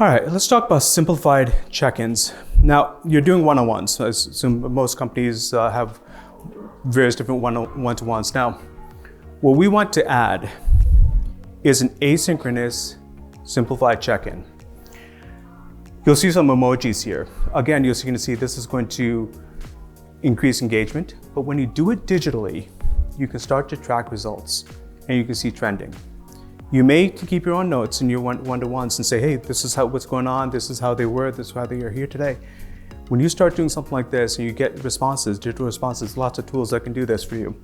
All right, let's talk about simplified check-ins. Now, you're doing one-on-ones. I assume most companies have various different one-to-ones. Now, what we want to add is an asynchronous simplified check-in. You'll see some emojis here. Again, you're going to see this is going to increase engagement, but when you do it digitally, you can start to track results and you can see trending. You may keep your own notes in your one-to-ones and say, hey, this is what's going on, this is how they were, this is how they are here today. When you start doing something like this and you get responses, digital responses, lots of tools that can do this for you,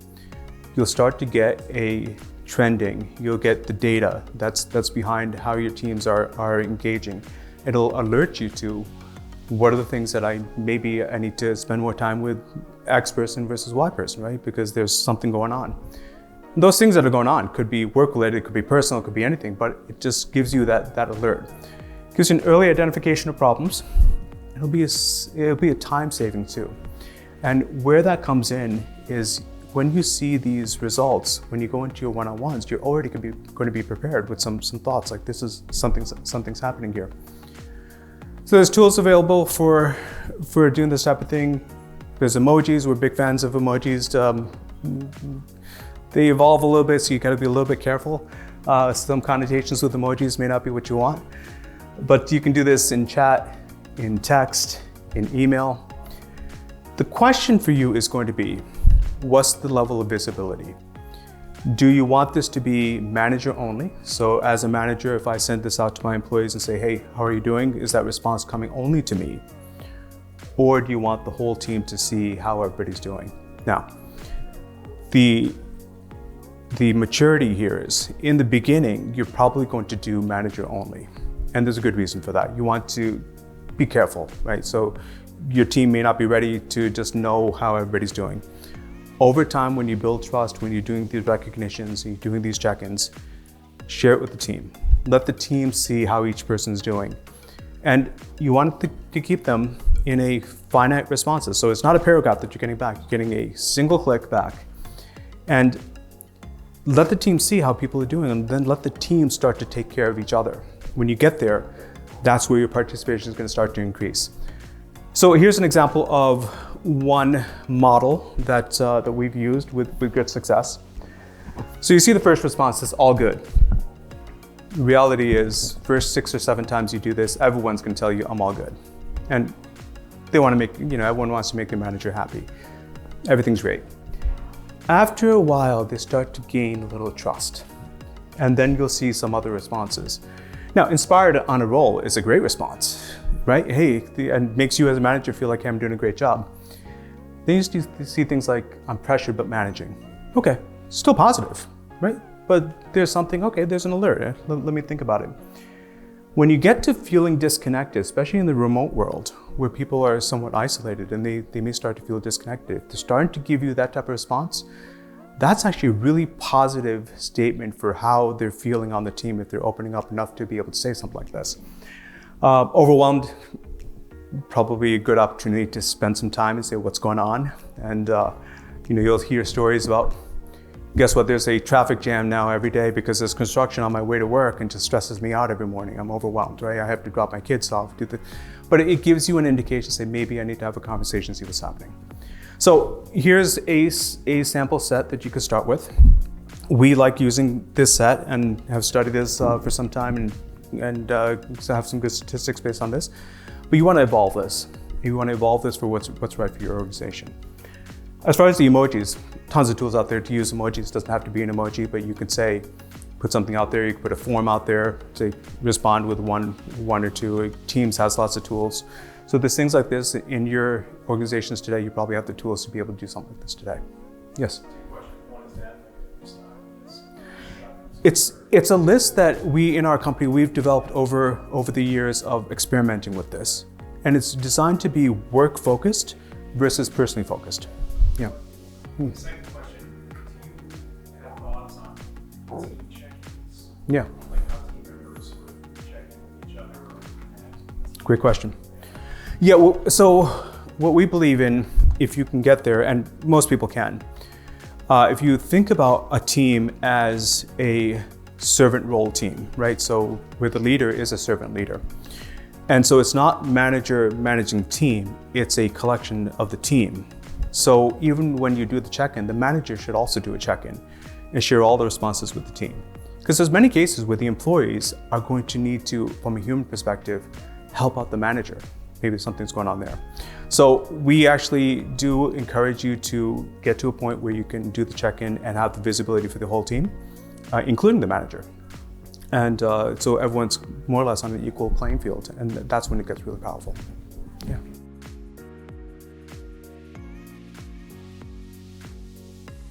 you'll start to get a trending. You'll get the data that's behind how your teams are engaging. It'll alert you to what are the things that I need to spend more time with X person versus Y person, right? Because there's something going on. Those things that are going on could be work-related, it could be personal, it could be anything, but it just gives you that alert. It gives you an early identification of problems. It'll be a time saving too. And where that comes in is when you see these results, when you go into your one-on-ones, you're already going to be prepared with some thoughts like this is something's happening here. So there's tools available for doing this type of thing. There's emojis. We're big fans of emojis. They evolve a little bit, so you got to be a little bit careful. Some connotations with emojis may not be what you want, but you can do this in chat, in text, in email. The question for you is going to be, what's the level of visibility? Do you want this to be manager only? So as a manager, if I send this out to my employees and say, hey, how are you doing? Is that response coming only to me? Or do you want the whole team to see how everybody's doing? Now, the maturity here is, in the beginning, you're probably going to do manager only. And there's a good reason for that. You want to be careful, right? So your team may not be ready to just know how everybody's doing. Over time, when you build trust, when you're doing these recognitions, and you're doing these check-ins, share it with the team. Let the team see how each person's doing. And you want to keep them in a finite responses. So it's not a paragraph that you're getting back, you're getting a single click back. And let the team see how people are doing, and then let the team start to take care of each other. When you get there, that's where your participation is going to start to increase. So here's an example of one model that we've used with good success. So you see the first response is all good. The reality is, first 6 or 7 times you do this, everyone's going to tell you I'm all good. And they want to make, everyone wants to make their manager happy. Everything's great. After a while, they start to gain a little trust. And then you'll see some other responses. Now, inspired on a roll is a great response, right? Hey, and makes you as a manager feel like, hey, I'm doing a great job. Then you see things like, I'm pressured but managing. Okay, still positive, right? But there's something, okay, there's an alert. Let me think about it. When you get to feeling disconnected, especially in the remote world, where people are somewhat isolated and they may start to feel disconnected, if they're starting to give you that type of response, that's actually a really positive statement for how they're feeling on the team if they're opening up enough to be able to say something like this. Overwhelmed, probably a good opportunity to spend some time and say what's going on. And you'll hear stories about, guess what, there's a traffic jam now every day because there's construction on my way to work and just stresses me out every morning. I'm overwhelmed, right? I have to drop my kids off. But it gives you an indication, say maybe I need to have a conversation, see what's happening. So here's a sample set that you could start with. We like using this set and have studied this for some time and have some good statistics based on this. But you want to evolve this. You want to evolve this for what's right for your organization. As far as the emojis, tons of tools out there to use emojis. It doesn't have to be an emoji, but you could say, put something out there. You could put a form out there, say, respond with one or two. Teams has lots of tools. So there's things like this in your organizations today. You probably have the tools to be able to do something like this today. Yes? It's a list that we in our company, we've developed over the years of experimenting with this. And it's designed to be work focused versus personally focused. Yeah. Second question, do you have thoughts on team check-ins? Yeah. Like how team members would check in with each other? Great question. Yeah, well, so what we believe in, if you can get there, and most people can, if you think about a team as a servant role team, right? So where the leader is a servant leader. And so it's not manager managing team, it's a collection of the team. So even when you do the check-in, the manager should also do a check-in and share all the responses with the team. Because there's many cases where the employees are going to need to, from a human perspective, help out the manager. Maybe something's going on there. So we actually do encourage you to get to a point where you can do the check-in and have the visibility for the whole team, including the manager. And so everyone's more or less on an equal playing field, and that's when it gets really powerful.